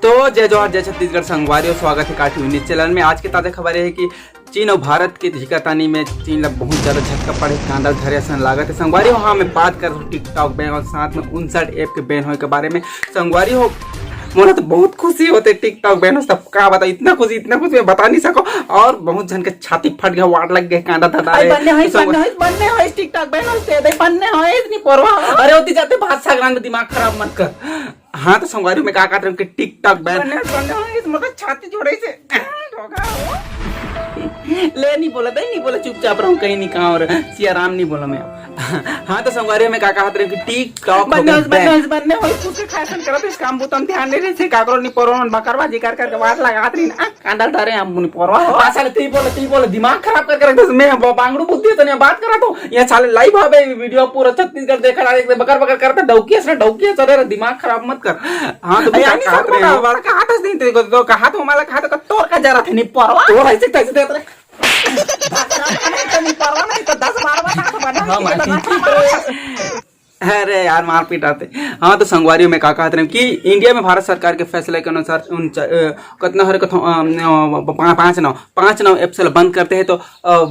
तो जय जवाहर जय छत्तीसगढ़ संगवारी और स्वागत है काटी न्यूज चैनल में। आज की ताज़ा खबर है कि चीन और भारत की झिकातानी में चीन ला बहुत ज़्यादा झटका पड़े, कांडल धरे सन लागत है। संगवारी हो हाँ मैं बात कर रहा हूँ टिकटॉक बैन और साथ में 59 ऐप के बैन होने के बारे में। संगवारी हो मोला तो बहुत खुशी होते टिकटॉक बैन सब का बता, इतना खुशी मैं बता नहीं सको। और बहुत जन के छाती फट गया, वाट लग गए, कांडा धरा टिकटॉक बैन इतनी परवाह। अरे होती जाते बादशाह ग्रांड दिमाग खराब मत कर। हाँ तो संगवारी में क्या कहते हैं कि टिकटॉक बैन छाती जोड़े से ले नहीं बोला चुपचाप रहूं, कहीं नहीं कहा और सिया राम नहीं बोला मैं। हाँ तो संगवारी में क्या कहते हैं कि टिकटॉक बनने होई कुछ फैशन करत इस काम बुतम ध्यान नहीं से काकरो नहीं परवन बकरबाजी कर करके बात लगात रही ना कांडल धरे हम मुनी परवा साले ती बोले दिमाग खराब करके रख दे। मैं बांगड़ू बुद्धि तो नहीं बात करा तो ये साले लाइव है वीडियो पूरा छत्तीसगढ़ देखा रहा बकर बकर करते डौकिया चले दिमाग खराब मत कर। हाँ तो मैं कहत रहे बड़ा का हाथ नहीं तो कहा तो हमारा कहा तो तोर का जरा थे नहीं परवा तो ऐसे कैसे देत रहे अरे यार मारपीट आते। हाँ तो संगवारियों में क्या कहते हैं कि इंडिया में भारत सरकार के फैसले के अनुसार कितना हर 5 ऐप से बंद करते हैं। तो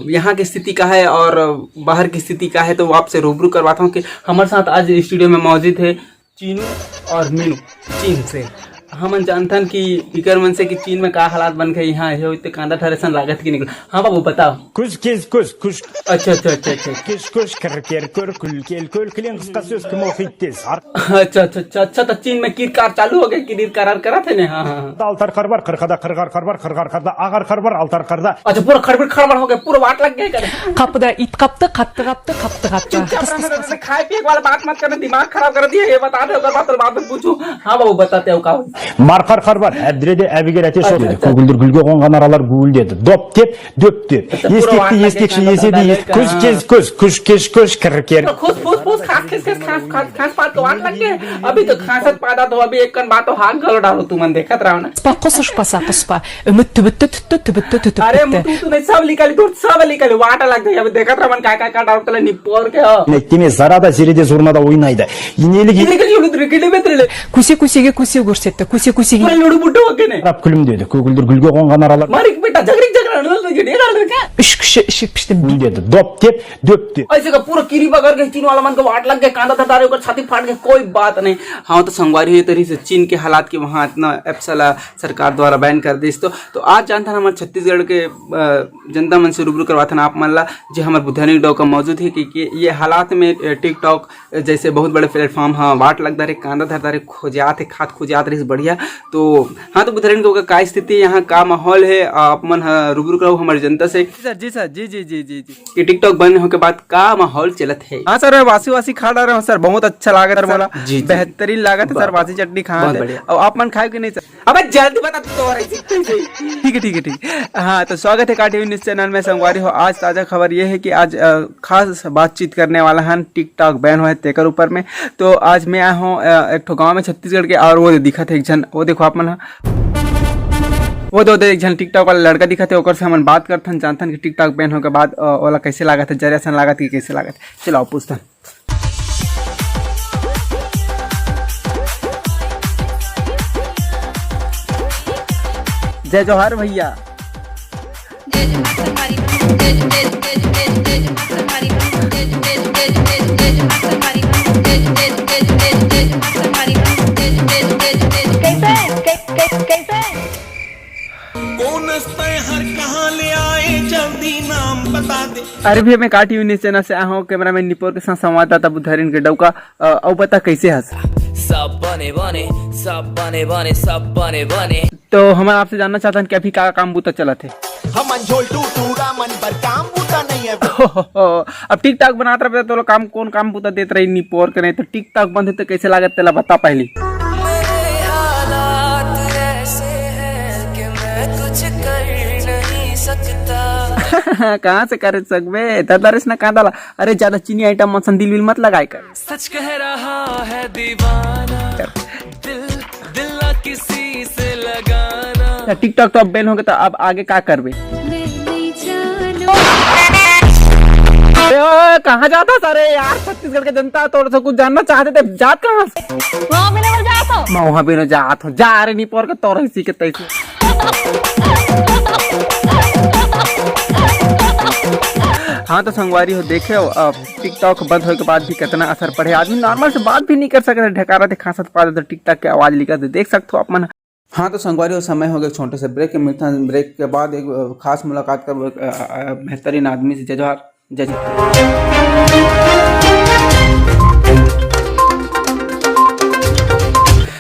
यहाँ की स्थिति का है और बाहर की स्थिति का है, तो आपसे रूबरू करवाता हूँ कि हमारे साथ आज स्टूडियो में मौजूद है चीनू और मीनू। चीन से हम जानते हैं कि फिकर मन से कि चीन में क्या हालात बन गए, यहाँ है इतने कांदा ठहरे सन लागत की निकल। हाँ बाबू बताओ कुछ अच्छा तो चीन में किरकार चालू हो गया, किरकार करा थे ना। हाँ अल्तर खरबर खरखदा आगर खरबर अल्तर करदा। अच्छा पूरा खरबर हो गया, पूरा वाट लग गया करे kapıda it kaptı खाए पिए वाला बात मत करना, दिमाग खराब कर दिया। ये बता दे बात पूछो। हाँ बाबू बताते हो का Markar karbar әбдіреде әбігер әте сол деді. Көгілдір гүлге қонған аралар гуілдеді. Доп деп, дөп деп. Естекші еседі ес. Күш кір. खास बात तो वाट लग गया। अभी तो खासत पैदा तो अभी एक कन बात तो हाथ गलो डालो तुम देखत रहो ना। Quspa ümit tübüttü. अरे तू नहीं सब निकाली वाट लग गई। अभी देखत रहो मन का डालो तले निपोर के हो। Мектеме зарада зереде зурнада ойнайды. Kusi көрсетті. Kusi लुडू बुड्ढो हो गए ने। Рап күлімдеді. Көгілдір гүлге қонған аралар. मारिक बेटा झगड़ी үш кіші ішіп піштім. Гүлдеді. Доп деп, дөप деп. ऐसे का पूरा किरी बगर गए चीन वाला मन को वाट लग गए, कांदा धतारे ऊपर छाती फाट गए, कोई बात नहीं। हाँ तो संगवारी हुई तरी से चीन के हालात की वहाँ इतना एप्सला सरकार द्वारा बैन कर दी। तो आज जानता ना हमारे छत्तीसगढ़ के जनता मन से रूबरू करवाता ना आप मन ला जो हमारे बुद्धानिक डॉग का मौजूद है कि ये हालात में टिकटॉक जैसे बहुत बड़े प्लेटफॉर्म हाँ वाट लगता रहे, कांदा धरता रहे, खोजात रही बढ़िया। तो हाँ तो बुद्धानिक डॉग का क्या स्थिति यहाँ का माहौल है आप मन रूबरू कराओ हमारी जनता से। जी सर जी ये टिकटॉक बंद होने के बाद का माहौल चलत है। हाँ सर वासी खा रहे हो सर, बहुत अच्छा लागत है, बोला बेहतरीन लागत है सर। वासी चटनी खा और आप मन खाए कि नहीं सर? अबे जल्दी बता तो ठीक है। हाँ तो स्वागत है काटी न्यूज चैनल में। संगवारी हो आज ताजा खबर ये है कि आज खास बातचीत करने वाला है टिकटॉक बैन हुआ है तेकर ऊपर में। तो आज मैं आया हूँ एक गाँव में छत्तीसगढ़ के और वो दिखा थे एक जन, वो देखो आप मन वो दो एक जन टिकटॉक वाला लड़का दिखा थे, ओकर से हम बात करते हैं, जानते हैं कि टिकटॉक बैन होने के बाद ओला कैसे लागत है, जरिया सन लागत कि कैसे लागत। चलो आप पूछते हैं। जय जवाहर भैया। अरे भैया मैं काटी न्यूज चैनल से आया हूँ, कैमरामैन निपोर के साथ संवाददाता बुद्धारिन के डौका। और बता कैसे हंस सब बने। तो हम आपसे जानना चाहते हैं कि अभी क्या काम बूता चला थे। अब टिकटॉक बनाते रहे तो काम कौन काम बूता देते रहे निपोर के, नहीं तो टिकटॉक बंद है तो कैसे लागत तेला बता पहली। कहाँ से कर सकबे दरस ना कांदा। अरे ज्यादा चीनी आइटम मसन दिल मत लगाए कर। सच कह रहा है दीवाना दिल किसी से लगाना। टिकटॉक तो अब बैन हो गया, तो अब आगे क्या करबे? ओए, कहाँ जाता सारे यार, छत्तीसगढ़ के जनता तो सब कुछ जानना चाहते थे, जात कहाँ से? मैं वहाँ भी न जात हूँ, जा रहे नहीं पर के तोर इसी के तैसे। हाँ तो संगवारी हो देखे टिकटॉक बंद होने के बाद भी कितना असर पड़े, आदमी नॉर्मल से बात भी नहीं कर सकते, ढकारा थे खांसत पाते टिकटॉक के आवाज लिखा थे, देख सकते हो आप मन। हाँ तो संगवारी हो समय हो गया छोटे से ब्रेक के, मिलता है ब्रेक के बाद एक खास मुलाकात कर बेहतरीन आदमी से। जय जोहार, जय जय।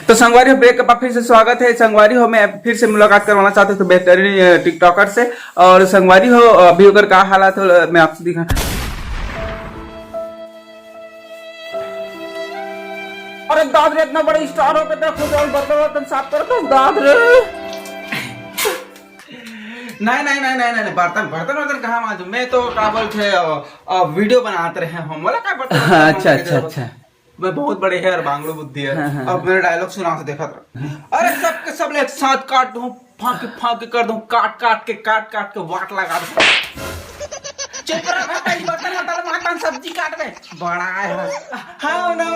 तो संगवारी हो ब्रेक के बाद फिर से स्वागत है। संगवारी हो मैं फिर से मुलाकात करवाना चाहते थे बेहतरीन टिकटॉकर से, और संगवारी हो अभी अगर क्या हालात हो मैं आपसे दिखा। अरे दादरे इतना बड़ा स्टार हो के देखो, बर्तन साफ करता हूँ दादरे। नहीं बर्तन कहाँ मालूम, मैं तो क्या बोलते वीडियो बनाते रहे हम, बोला क्या बर्तन। अच्छा मैं बहुत बड़े है और बांग्लो बुद्धि है। अब मेरा डायलॉग सुना से देखा था, अरे सबके सब एक साथ काट दूं, फांक के कर दूं, काट के वाट लगा दूं। चुप रह, मैं पहली बर्तन सब्जी काट में बड़ा है। हाँ ना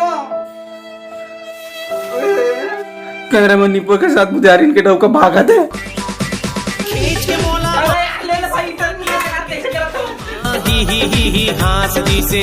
कैमरा में निपो के साथ मुजारिन के डोका भागा थे। खींच के बोला, अरे ले ले भाई, इधर नहीं लगा, कैसे करा तू? ही हाथ दी से